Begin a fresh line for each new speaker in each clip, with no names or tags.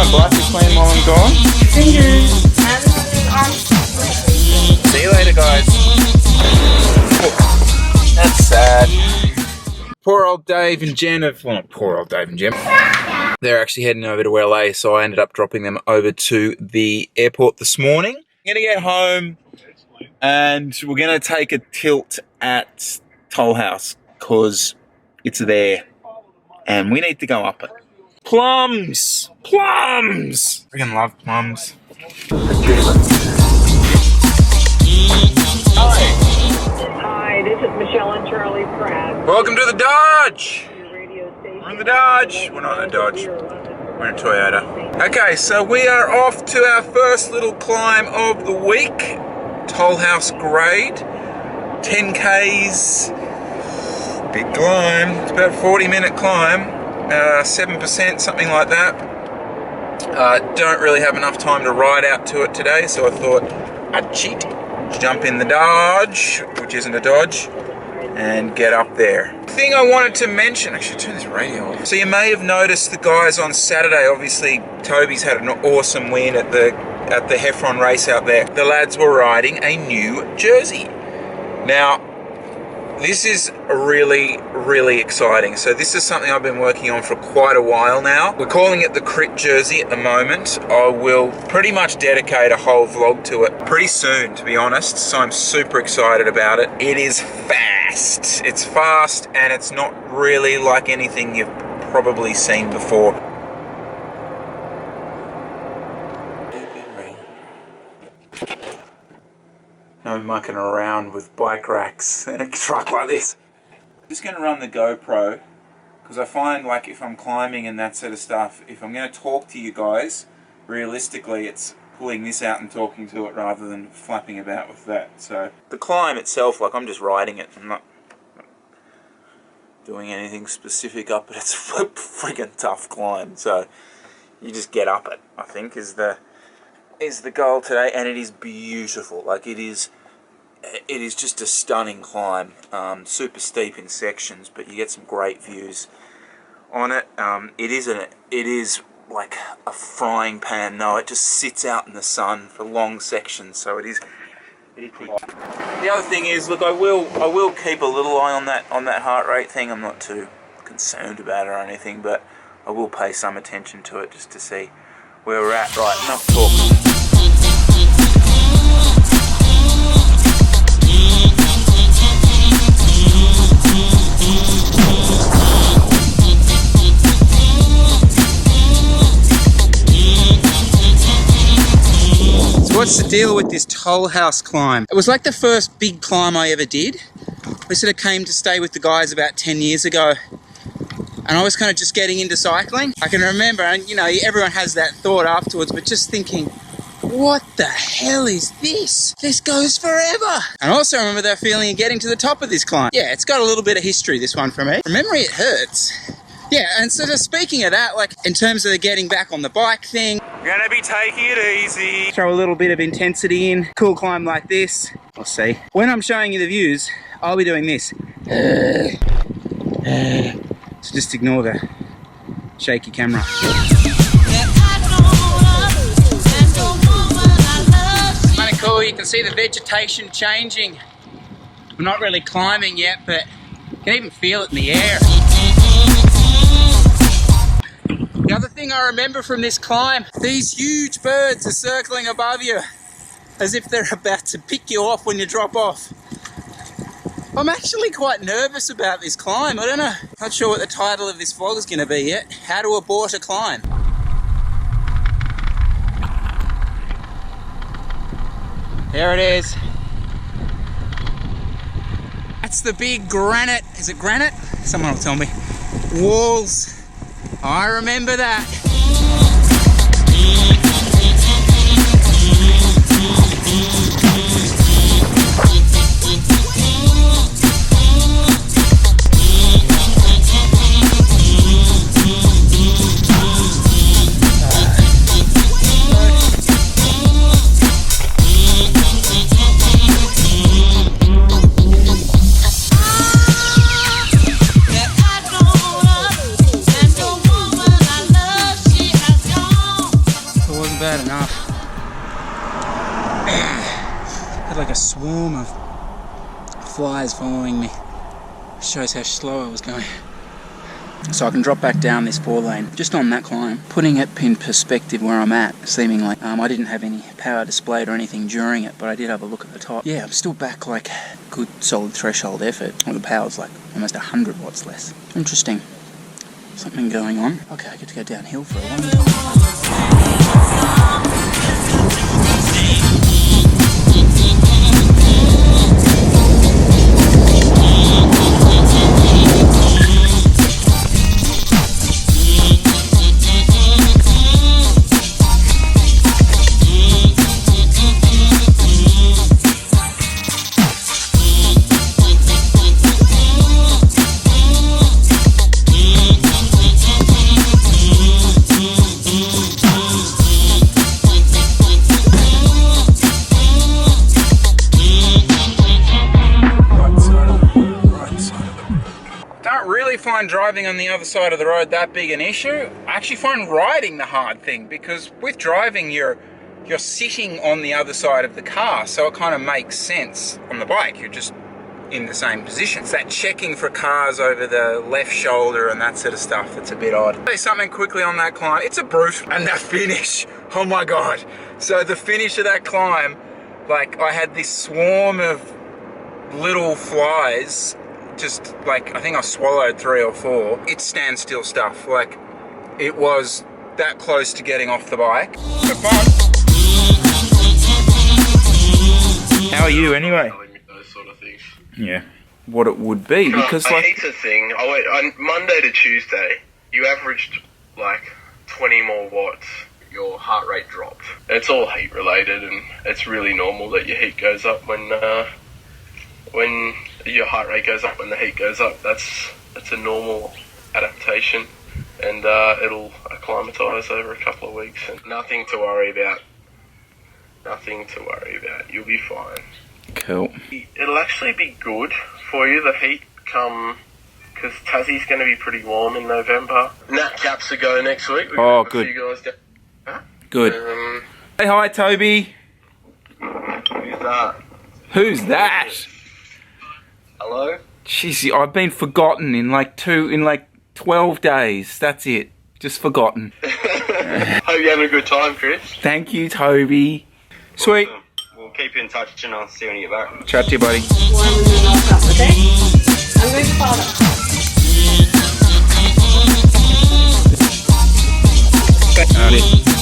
my bike is clean while I'm gone.
Fingers and arms.
See you later, guys. Oh, that's sad. Poor old Dave and Jen have, well, not poor old Dave and Jen. They're actually heading over to LA, so I ended up dropping them over to the airport this morning. I'm gonna get home and we're gonna take a tilt at Tollhouse because it's there and we need to go up it. Plums! Plums! Freaking love plums.
Hi, this is Michelle and Charlie Pratt.
Welcome to the Dodge!
Radio station.
We're in the Dodge. We're not in the Dodge. We're in a Toyota. Okay, so we are off to our first little climb of the week. Tollhouse grade. 10 Ks. Big climb. It's about a 40-minute climb. 7%, something like that. Don't really have enough time to ride out to it today, so I thought I'd cheat. Jump in the Dodge, which isn't a Dodge, and get up there. The thing I wanted to mention, actually turn this radio off. So you may have noticed the guys on Saturday, obviously Toby's had an awesome win at the Heffron race out there. The lads were riding a new jersey. Now, this is really, really exciting. So this is something I've been working on for quite a while now. We're calling it the Crit jersey at the moment. I will pretty much dedicate a whole vlog to it pretty soon, to be honest. So I'm super excited about it. It is fast. It's fast and it's not really like anything you've probably seen before. No mucking around with bike racks in a truck like this. I'm just going to run the GoPro because I find like if I'm climbing and that sort of stuff, if I'm going to talk to you guys, realistically it's pulling this out and talking to it rather than flapping about with that. So the climb itself, like I'm just riding it, I'm not doing anything specific up it. It's a friggin' tough climb, so you just get up it, I think is the goal today, and it is beautiful. Like it is just a stunning climb. Super steep in sections, but you get some great views on it. It is like a frying pan. No, it just sits out in the sun for long sections, so it is pretty hot. The other thing is, look, I will keep a little eye on that heart rate thing. I'm not too concerned about it or anything, but I will pay some attention to it just to see where we're at. Right, enough talking. So what's the deal with this Tollhouse climb? It was like the first big climb I ever did. I sort of came to stay with the guys about 10 years ago. And I was kind of just getting into cycling. I can remember, and you know, everyone has that thought afterwards, but just thinking, what the hell is this? This goes forever. And I also remember that feeling of getting to the top of this climb. Yeah, it's got a little bit of history, this one for me. From memory, it hurts. Yeah, and so just speaking of that, like in terms of the getting back on the bike thing, we're gonna be taking it easy. Throw a little bit of intensity in. Cool climb like this. We'll see. When I'm showing you the views, I'll be doing this. So just ignore the shaky camera. It's kind of cool, you can see the vegetation changing. We're not really climbing yet, but you can even feel it in the air. The other thing I remember from this climb, these huge birds are circling above you as if they're about to pick you off when you drop off. I'm actually quite nervous about this climb. I don't know. Not sure what the title of this vlog is going to be yet. How to abort a climb. There it is. That's the big granite. Is it granite? Someone will tell me. Walls. I remember that. bad enough. Had like a swarm of flies following me. Shows how slow I was going. So I can drop back down this 4-lane just on that climb, putting it in perspective where I'm at, seeming like I didn't have any power displayed or anything during it, but I did have a look at the top. Yeah, I'm still back like good solid threshold effort. Well, the power's like almost 100 watts less. Interesting. Something going on. Okay, I get to go downhill for a while. Find driving on the other side of the road that big an issue. I actually find riding the hard thing, because with driving you're sitting on the other side of the car, so it kind of makes sense. On the bike you're just in the same position. It's that checking for cars over the left shoulder and that sort of stuff that's a bit odd. Say something quickly on that climb. It's a brute. And the finish, oh my god. So the finish of that climb, like I had this swarm of little flies, just like, I think I swallowed 3 or 4. It's standstill stuff. Like, it was that close to getting off the bike. Good fun. How are you anyway?
Those sort of things.
Yeah, what it would be, because like...
Here's the thing, on Monday to Tuesday, you averaged like 20 more watts. Your heart rate dropped. It's all heat related, and it's really normal that your heat goes up when your heart rate goes up, when the heat goes up. That's a normal adaptation, and it'll acclimatise over a couple of weeks. And nothing to worry about. Nothing to worry about. You'll be fine.
Cool.
It'll actually be good for you, the heat come, because Tassie's going to be pretty warm in November. Nat Caps a go next week.
Oh, good.
A few guys down. Huh?
Good. Say hi, Toby.
Who's that?
Who's that?
Hello?
Jeez, I've been forgotten in like 12 days. That's it. Just forgotten.
Hope you're having a good time, Chris.
Thank you, Toby. Sweet.
Awesome. We'll keep you in touch, and I'll see you when you get back.
Chat to you, buddy.
Okay? I'm going to follow.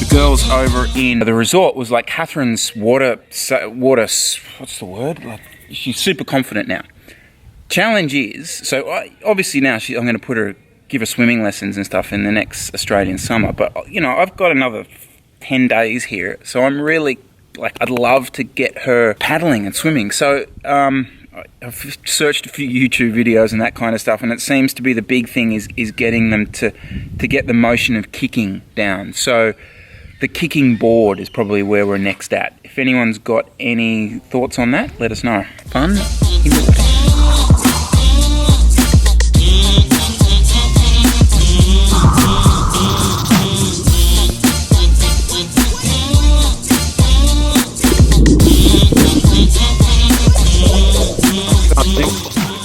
The girls over in the resort was like Catherine's water, what's the word? Like, she's super confident now. Challenge is, so obviously now I'm going to give her swimming lessons and stuff in the next Australian summer, but you know, I've got another 10 days here, so I'm really, like, I'd love to get her paddling and swimming. So I've searched a few YouTube videos and that kind of stuff, and it seems to be the big thing is getting them to get the motion of kicking down. So the kicking board is probably where we're next at. If anyone's got any thoughts on that, let us know. Fun in the water.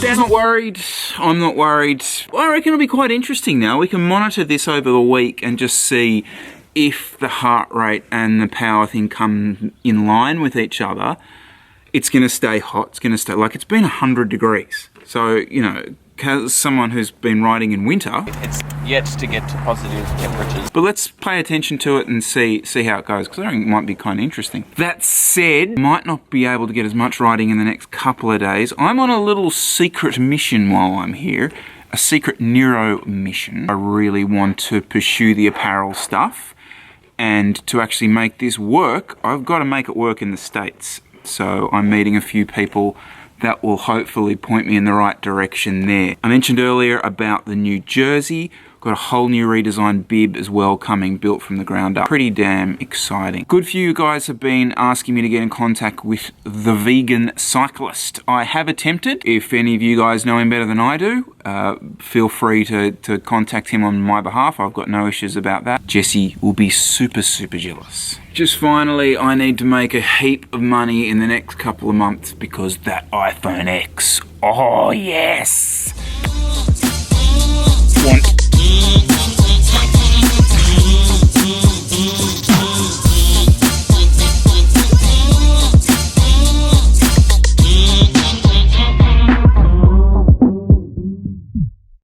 Dad's not worried, I'm not worried. I reckon it'll be quite interesting now. We can monitor this over the week and just see if the heart rate and the power thing come in line with each other. It's going to stay hot, it's going to stay, like, it's been 100 degrees. So, you know, as someone who's been riding in winter,
it's yet to get to positive temperatures.
But let's pay attention to it and see how it goes, because I think it might be kind of interesting. That said, might not be able to get as much riding in the next couple of days. I'm on a little secret mission while I'm here, a secret NERO mission. I really want to pursue the apparel stuff, and to actually make this work, I've got to make it work in the States. So I'm meeting a few people that will hopefully point me in the right direction there. I mentioned earlier about the New Jersey Got a whole new redesigned bib as well coming, built from the ground up. Pretty damn exciting. Good few of you guys have been asking me to get in contact with the vegan cyclist. I have attempted. If any of you guys know him better than I do, feel free to contact him on my behalf. I've got no issues about that. Jesse will be super, super jealous. Just finally, I need to make a heap of money in the next couple of months because that iPhone X. Oh, yes!